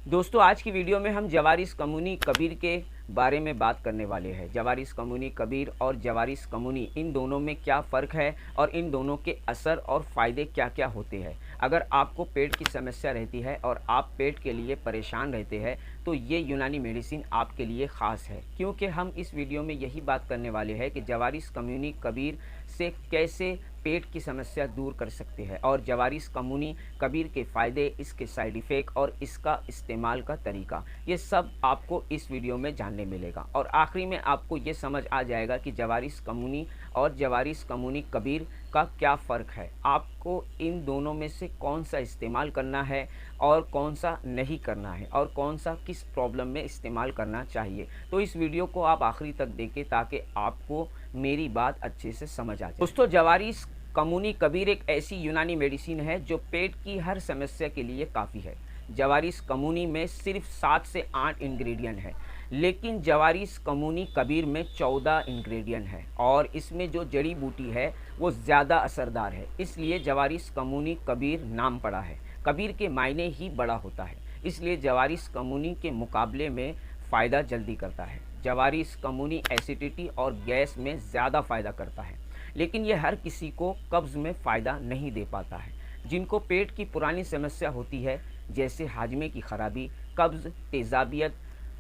दोस्तों आज की वीडियो में हम जवारिस कम्युनी कबीर के बारे में बात करने वाले हैं। जवारिस कम्युनी कबीर और जवारिस कम्युनी इन दोनों में क्या फ़र्क है और इन दोनों के असर और फ़ायदे क्या क्या होते हैं। अगर आपको पेट की समस्या रहती है और आप पेट के लिए परेशान रहते हैं तो ये यूनानी मेडिसिन आपके लिए ख़ास है, क्योंकि हम इस वीडियो में यही बात करने वाले हैं कि जवारिस कम्युनी कबीर से कैसे पेट की समस्या दूर कर सकते हैं और जवारिस कम्युनी कबीर के फ़ायदे, इसके साइड इफ़ेक्ट और इसका इस्तेमाल का तरीका, ये सब आपको इस वीडियो में जानने मिलेगा। और आखिरी में आपको ये समझ आ जाएगा कि जवारिस कम्युनी और जवारिस कम्युनी कबीर का क्या फ़र्क है। आपको इन दोनों में से कौन सा इस्तेमाल करना है और कौन सा नहीं करना है और कौन सा किस प्रॉब्लम में इस्तेमाल करना चाहिए। तो इस वीडियो को आप आखिरी तक देखें ताकि आपको मेरी बात अच्छे से समझ आ जाए। दोस्तों जवारिस कम्युनी कबीर एक ऐसी यूनानी मेडिसिन है जो पेट की हर समस्या के लिए काफ़ी है। जवारिस कम्युनी में सिर्फ 7 से 8 इंग्रेडिएंट है, लेकिन जवारिस कम्युनी कबीर में 14 इंग्रेडिएंट है और इसमें जो जड़ी बूटी है वो ज़्यादा असरदार है। इसलिए जवारिस कम्युनी कबीर नाम पड़ा है। कबीर के मायने ही बड़ा होता है, इसलिए जवारिस कम्युनी के मुकाबले में फ़ायदा जल्दी करता है। जवारिस कम्युनी एसिडिटी और गैस में ज़्यादा फ़ायदा करता है, लेकिन यह हर किसी को कब्ज़ में फ़ायदा नहीं दे पाता है। जिनको पेट की पुरानी समस्या होती है जैसे हाजमे की खराबी, कब्ज़, तेज़ाबियत,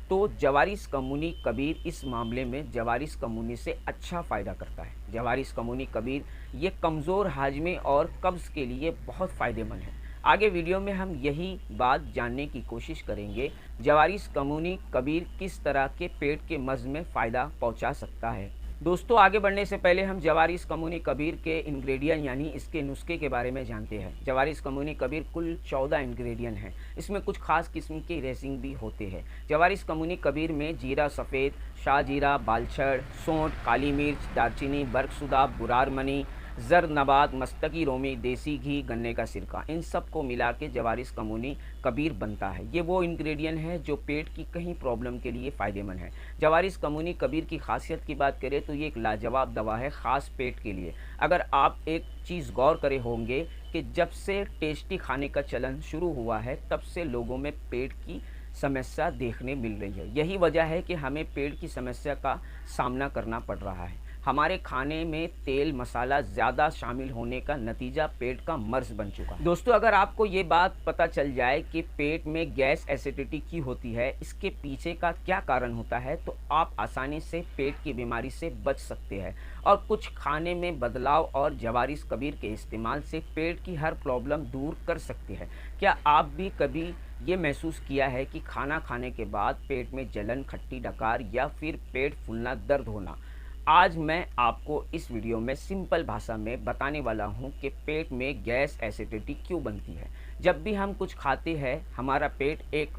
तो जवारिस कम्युनी कबीर इस मामले में जवारिस कम्युनी से अच्छा फ़ायदा करता है। जवारिस कम्युनी कबीर ये कमज़ोर हाजमे और कब्ज़ के लिए बहुत फ़ायदेमंद है। आगे वीडियो में हम यही बात जानने की कोशिश करेंगे, जवारिस कम्युनी कबीर किस तरह के पेट के मर्ज़ में फ़ायदा पहुंचा सकता है। दोस्तों आगे बढ़ने से पहले हम जवारिस कम्युनी कबीर के इंग्रेडिएंट यानी इसके नुस्खे के बारे में जानते हैं। जवारिस कम्युनी कबीर कुल 14 इंग्रेडिएंट हैं। इसमें कुछ खास किस्म के रेसिंग भी होते हैं। जवारिस कम्युनी कबीर में जीरा सफ़ेद, शाहजीरा, बालछड़, सौंठ, काली मिर्च, दालचीनी, बरकसुदा, बुरारमनी, जर्द नबात, मस्तकी रोमी, देसी घी, गन्ने का सिरका, इन सब को मिला के जवारिस कम्युनी कबीर बनता है। ये वो इंग्रेडिएंट है जो पेट की कहीं प्रॉब्लम के लिए फ़ायदेमंद है। जवारिस कम्युनी कबीर की खासियत की बात करें तो ये एक लाजवाब दवा है, ख़ास पेट के लिए। अगर आप एक चीज़ गौर करे होंगे कि जब से टेस्टी खाने का चलन शुरू हुआ है तब से लोगों में पेट की समस्या देखने मिल रही है। यही वजह है कि हमें पेट की समस्या का सामना करना पड़ रहा है। हमारे खाने में तेल मसाला ज़्यादा शामिल होने का नतीजा पेट का मर्ज़ बन चुका है। दोस्तों अगर आपको ये बात पता चल जाए कि पेट में गैस एसिडिटी क्यों होती है, इसके पीछे का क्या कारण होता है, तो आप आसानी से पेट की बीमारी से बच सकते हैं और कुछ खाने में बदलाव और जवारिस कबीर के इस्तेमाल से पेट की हर प्रॉब्लम दूर कर सकते हैं। क्या आप भी कभी ये महसूस किया है कि खाना खाने के बाद पेट में जलन, खट्टी डकार या फिर पेट फूलना, दर्द होना? आज मैं आपको इस वीडियो में सिंपल भाषा में बताने वाला हूं कि पेट में गैस एसिडिटी क्यों बनती है। जब भी हम कुछ खाते हैं हमारा पेट एक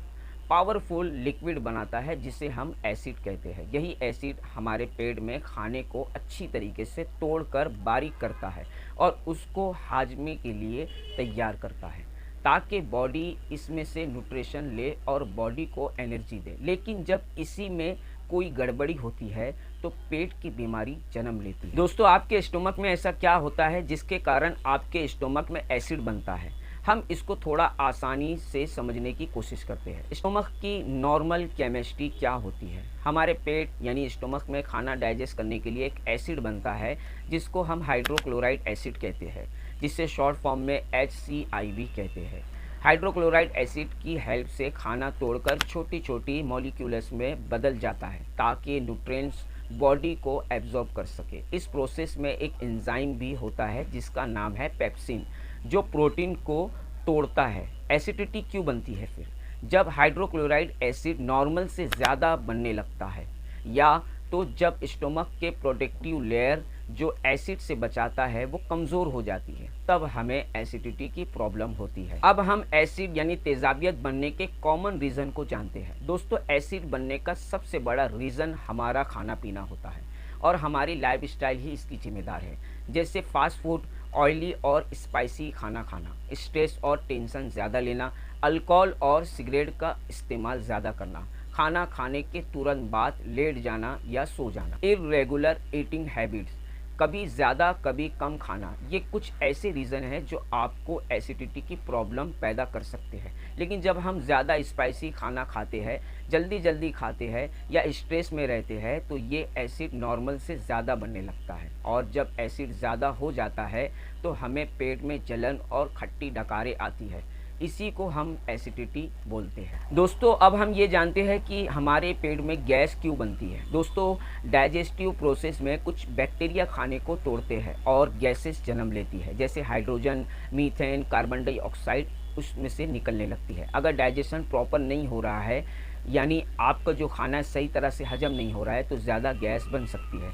पावरफुल लिक्विड बनाता है जिसे हम एसिड कहते हैं। यही एसिड हमारे पेट में खाने को अच्छी तरीके से तोड़कर बारीक करता है और उसको हाजमे के लिए तैयार करता है ताकि बॉडी इसमें से न्यूट्रिशन ले और बॉडी को एनर्जी दे। लेकिन जब इसी में कोई गड़बड़ी होती है तो पेट की बीमारी जन्म लेती है। दोस्तों आपके स्टोमक में ऐसा क्या होता है जिसके कारण आपके स्टोमक में एसिड बनता है? हम इसको थोड़ा आसानी से समझने की कोशिश करते हैं। स्टोमक की नॉर्मल केमिस्ट्री क्या होती है? हमारे पेट यानी स्टोमक में खाना डाइजेस्ट करने के लिए एक एसिड बनता है जिसको हम हाइड्रोक्लोराइड एसिड कहते हैं, जिसे शॉर्ट फॉर्म में HCl कहते हैं। हाइड्रोक्लोराइड एसिड की हेल्प से खाना तोड़कर छोटी छोटी मॉलिक्यूल्स में बदल जाता है ताकि न्यूट्रिएंट्स बॉडी को एब्जॉर्ब कर सके। इस प्रोसेस में एक एंजाइम भी होता है जिसका नाम है पेप्सिन, जो प्रोटीन को तोड़ता है। एसिडिटी क्यों बनती है फिर? जब हाइड्रोक्लोराइड एसिड नॉर्मल से ज़्यादा बनने लगता है या तो जब स्टोमक के प्रोटेक्टिव लेयर जो एसिड से बचाता है वो कमज़ोर हो जाती है, तब हमें एसिडिटी की प्रॉब्लम होती है। अब हम एसिड यानी तेज़ाबियत बनने के कॉमन रीज़न को जानते हैं। दोस्तों एसिड बनने का सबसे बड़ा रीज़न हमारा खाना पीना होता है और हमारी लाइफस्टाइल ही इसकी जिम्मेदार है, जैसे फास्ट फूड, ऑयली और स्पाइसी खाना खाना, स्ट्रेस और टेंशन ज़्यादा लेना, अल्कोहल और सिगरेट का इस्तेमाल ज़्यादा करना, खाना खाने के तुरंत बाद लेट जाना या सो जाना, इर्रेगुलर ईटिंग हैबिट्स कभी ज़्यादा कभी कम खाना, ये कुछ ऐसे रीज़न हैं जो आपको एसिडिटी की प्रॉब्लम पैदा कर सकते हैं। लेकिन जब हम ज़्यादा स्पाइसी खाना खाते हैं, जल्दी जल्दी खाते हैं या स्ट्रेस में रहते हैं, तो ये एसिड नॉर्मल से ज़्यादा बनने लगता है, और जब एसिड ज़्यादा हो जाता है तो हमें पेट में जलन और खट्टी डकारें आती है। इसी को हम एसिडिटी बोलते हैं। दोस्तों, अब हम ये जानते हैं कि हमारे पेट में गैस क्यों बनती है। दोस्तों, डाइजेस्टिव प्रोसेस में कुछ बैक्टीरिया खाने को तोड़ते हैं और गैसेस जन्म लेती है, जैसे हाइड्रोजन, मीथेन, कार्बन डाइऑक्साइड उसमें से निकलने लगती है। अगर डाइजेशन प्रॉपर नहीं हो रहा है, यानी आपका जो खाना है सही तरह से हजम नहीं हो रहा है, तो ज़्यादा गैस बन सकती है।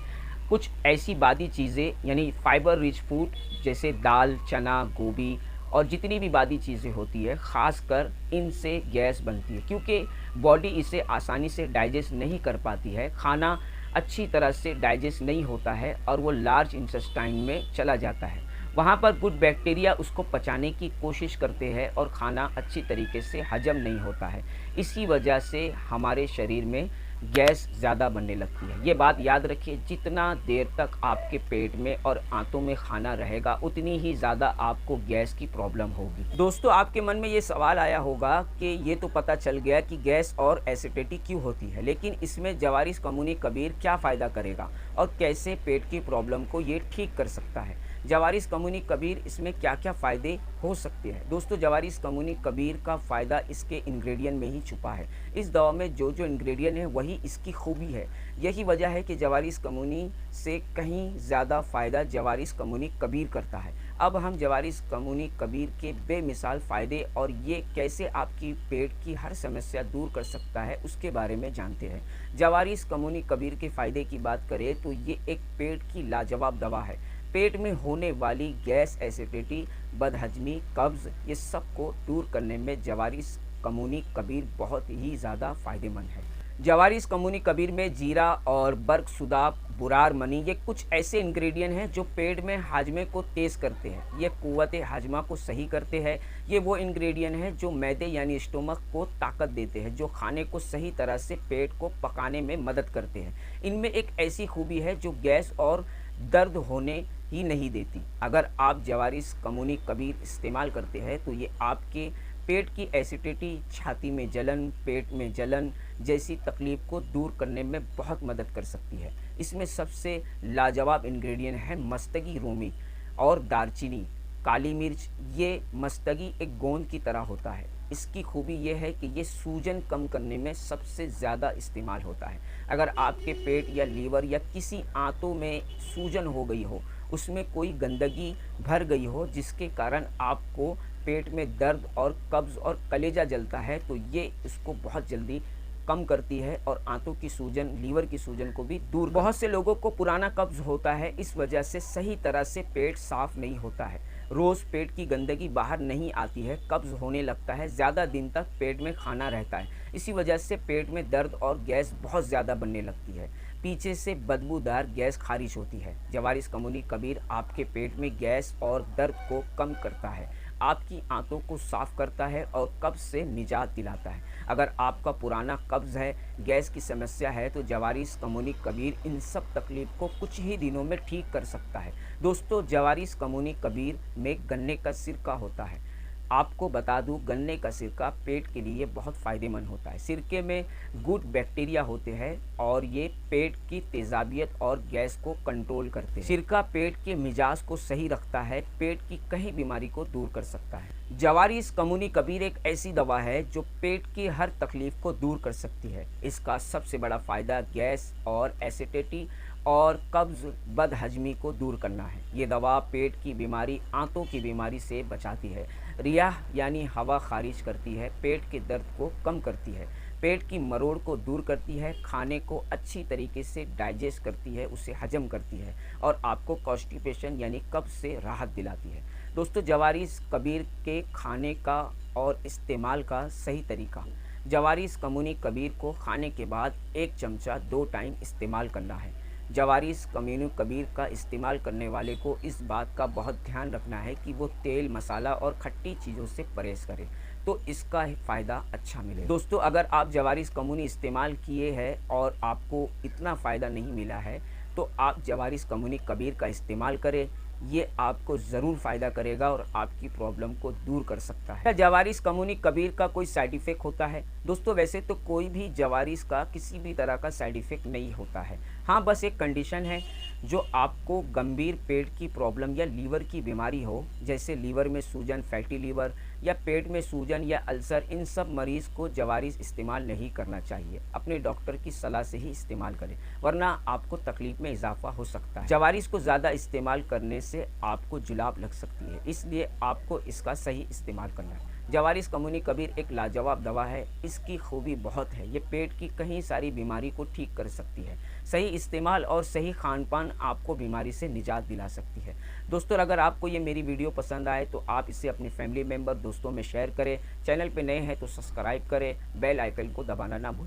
कुछ ऐसी बादी चीज़ें यानी फाइबर रिच फूड जैसे दाल, चना, गोभी और जितनी भी बादी चीज़ें होती है, ख़ासकर इनसे गैस बनती है, क्योंकि बॉडी इसे आसानी से डाइजेस्ट नहीं कर पाती है। खाना अच्छी तरह से डाइजेस्ट नहीं होता है और वो लार्ज इंटेस्टाइन में चला जाता है। वहाँ पर गुड बैक्टीरिया उसको पचाने की कोशिश करते हैं और खाना अच्छी तरीके से हजम नहीं होता है। इसी वजह से हमारे शरीर में गैस ज़्यादा बनने लगती है। ये बात याद रखिए, जितना देर तक आपके पेट में और आंतों में खाना रहेगा, उतनी ही ज़्यादा आपको गैस की प्रॉब्लम होगी। दोस्तों, आपके मन में ये सवाल आया होगा कि ये तो पता चल गया कि गैस और एसिडिटी क्यों होती है, लेकिन इसमें जवारिस कमूनी कबीर क्या फ़ायदा करेगा और कैसे पेट की प्रॉब्लम को ये ठीक कर सकता है। जवारिस कमूनी कबीर, इसमें क्या क्या फ़ायदे हो सकते हैं। दोस्तों, जवारिस कमूनी कबीर का फ़ायदा इसके इंग्रेडिएंट में ही छुपा है। इस दवा में जो जो इंग्रेडिएंट है वही इसकी खूबी है। यही वजह है कि जवारिस कमूनी से कहीं ज़्यादा फ़ायदा जवारिस कमूनी कबीर करता है। अब हम जवारिस कमूनी कबीर के बेमिसाल फ़ायदे और ये कैसे आपकी पेट की हर समस्या दूर कर सकता है, उसके बारे में जानते हैं। जवारिस कमूनी कबीर के फ़ायदे की बात करें तो ये एक पेट की लाजवाब दवा है। पेट में होने वाली गैस, एसिडिटी, बदहजमी, कब्ज़, ये सब को दूर करने में जवारिस कमूनी कबीर बहुत ही ज़्यादा फ़ायदेमंद है। जवारिस कमूनी कबीर में जीरा और बरकसुदा, बुरार मनी, ये कुछ ऐसे इंग्रेडिएंट हैं जो पेट में हाजमे को तेज़ करते हैं। ये क़ुव्वत हाजमा को सही करते हैं। ये वो इंग्रेडिएंट हैं जो मैदे यानी स्टोमक को ताकत देते हैं, जो खाने को सही तरह से पेट को पकाने में मदद करते हैं। इनमें एक ऐसी खूबी है जो गैस और दर्द होने ही नहीं देती। अगर आप जवारिस कमूनी कबीर इस्तेमाल करते हैं तो ये आपके पेट की एसिडिटी, छाती में जलन, पेट में जलन जैसी तकलीफ़ को दूर करने में बहुत मदद कर सकती है। इसमें सबसे लाजवाब इंग्रेडिएंट है मस्तगी रोमी और दालचीनी, काली मिर्च। ये मस्तगी एक गोंद की तरह होता है। इसकी खूबी ये है कि ये सूजन कम करने में सबसे ज़्यादा इस्तेमाल होता है। अगर आपके पेट या लीवर या किसी आंतों में सूजन हो गई हो, उसमें कोई गंदगी भर गई हो जिसके कारण आपको पेट में दर्द और कब्ज़ और कलेजा जलता है, तो ये इसको बहुत जल्दी कम करती है और आंतों की सूजन, लीवर की सूजन को भी दूर। बहुत से लोगों को पुराना कब्ज़ होता है, इस वजह से सही तरह से पेट साफ़ नहीं होता है। रोज़ पेट की गंदगी बाहर नहीं आती है, कब्ज़ होने लगता है, ज़्यादा दिन तक पेट में खाना रहता है। इसी वजह से पेट में दर्द और गैस बहुत ज़्यादा बनने लगती है। पीछे से बदबूदार गैस खारिज होती है। जवारिस कमूनी कबीर आपके पेट में गैस और दर्द को कम करता है, आपकी आंतों को साफ़ करता है और कब्ज़ से निजात दिलाता है। अगर आपका पुराना कब्ज़ है, गैस की समस्या है, तो जवारिस कमूनी कबीर इन सब तकलीफ़ को कुछ ही दिनों में ठीक कर सकता है। दोस्तों, जवारिस कमूनी कबीर में गन्ने का सिरका होता है। आपको बता दूं, गन्ने का सिरका पेट के लिए बहुत फ़ायदेमंद होता है। सिरके में गुड बैक्टीरिया होते हैं और ये पेट की तेज़ाबियत और गैस को कंट्रोल करते हैं। सिरका पेट के मिजाज को सही रखता है, पेट की कई बीमारी को दूर कर सकता है। जवारिस कमूनी कबीर एक ऐसी दवा है जो पेट की हर तकलीफ़ को दूर कर सकती है। इसका सबसे बड़ा फ़ायदा गैस और एसिडिटी और कब्ज़, बदहजमी को दूर करना है। ये दवा पेट की बीमारी, आंतों की बीमारी से बचाती है। रियाह यानी हवा खारिज करती है, पेट के दर्द को कम करती है, पेट की मरोड़ को दूर करती है, खाने को अच्छी तरीके से डाइजेस्ट करती है, उसे हजम करती है और आपको कॉन्स्टिपेशन यानी कब्ज़ से राहत दिलाती है। दोस्तों, जवारिस कबीर के खाने का और इस्तेमाल का सही तरीका। जवारिस कमूनी कबीर को खाने के बाद 1 चमचा 2 टाइम इस्तेमाल करना है। जवारिस कमूनी कबीर का इस्तेमाल करने वाले को इस बात का बहुत ध्यान रखना है कि वो तेल, मसाला और खट्टी चीज़ों से परहेज़ करें, तो इसका फ़ायदा अच्छा मिले। दोस्तों, अगर आप जवारिस कमूनी इस्तेमाल किए हैं और आपको इतना फ़ायदा नहीं मिला है, तो आप जवारिस कम्युनी कबीर का इस्तेमाल करें। ये आपको ज़रूर फ़ायदा करेगा और आपकी प्रॉब्लम को दूर कर सकता है। क्या जवारिस कम्युनी कबीर का कोई साइड इफ़ेक्ट होता है? दोस्तों वैसे तो कोई भी जवारिस का किसी भी तरह का साइड इफ़ेक्ट नहीं होता है। हाँ, बस एक कंडीशन है, जो आपको गंभीर पेट की प्रॉब्लम या लीवर की बीमारी हो, जैसे लीवर में सूजन, फैटी लीवर या पेट में सूजन या अल्सर, इन सब मरीज़ को जवारिस इस्तेमाल नहीं करना चाहिए। अपने डॉक्टर की सलाह से ही इस्तेमाल करें, वरना आपको तकलीफ़ में इजाफा हो सकता है। जवारिस को ज़्यादा इस्तेमाल करने से आपको जुलाब लग सकती है, इसलिए आपको इसका सही इस्तेमाल करना है। जवारिस कम्युनी कबीर एक लाजवाब दवा है। इसकी खूबी बहुत है, ये पेट की कई सारी बीमारी को ठीक कर सकती है। सही इस्तेमाल और सही खान पान आपको बीमारी से निजात दिला सकती है। दोस्तों अगर आपको ये मेरी वीडियो पसंद आए तो आप इसे अपने फैमिली मेम्बर, दोस्तों में शेयर करें। चैनल पे नए हैं तो सब्सक्राइब करें, बेल आइकन को दबाना ना भूलें।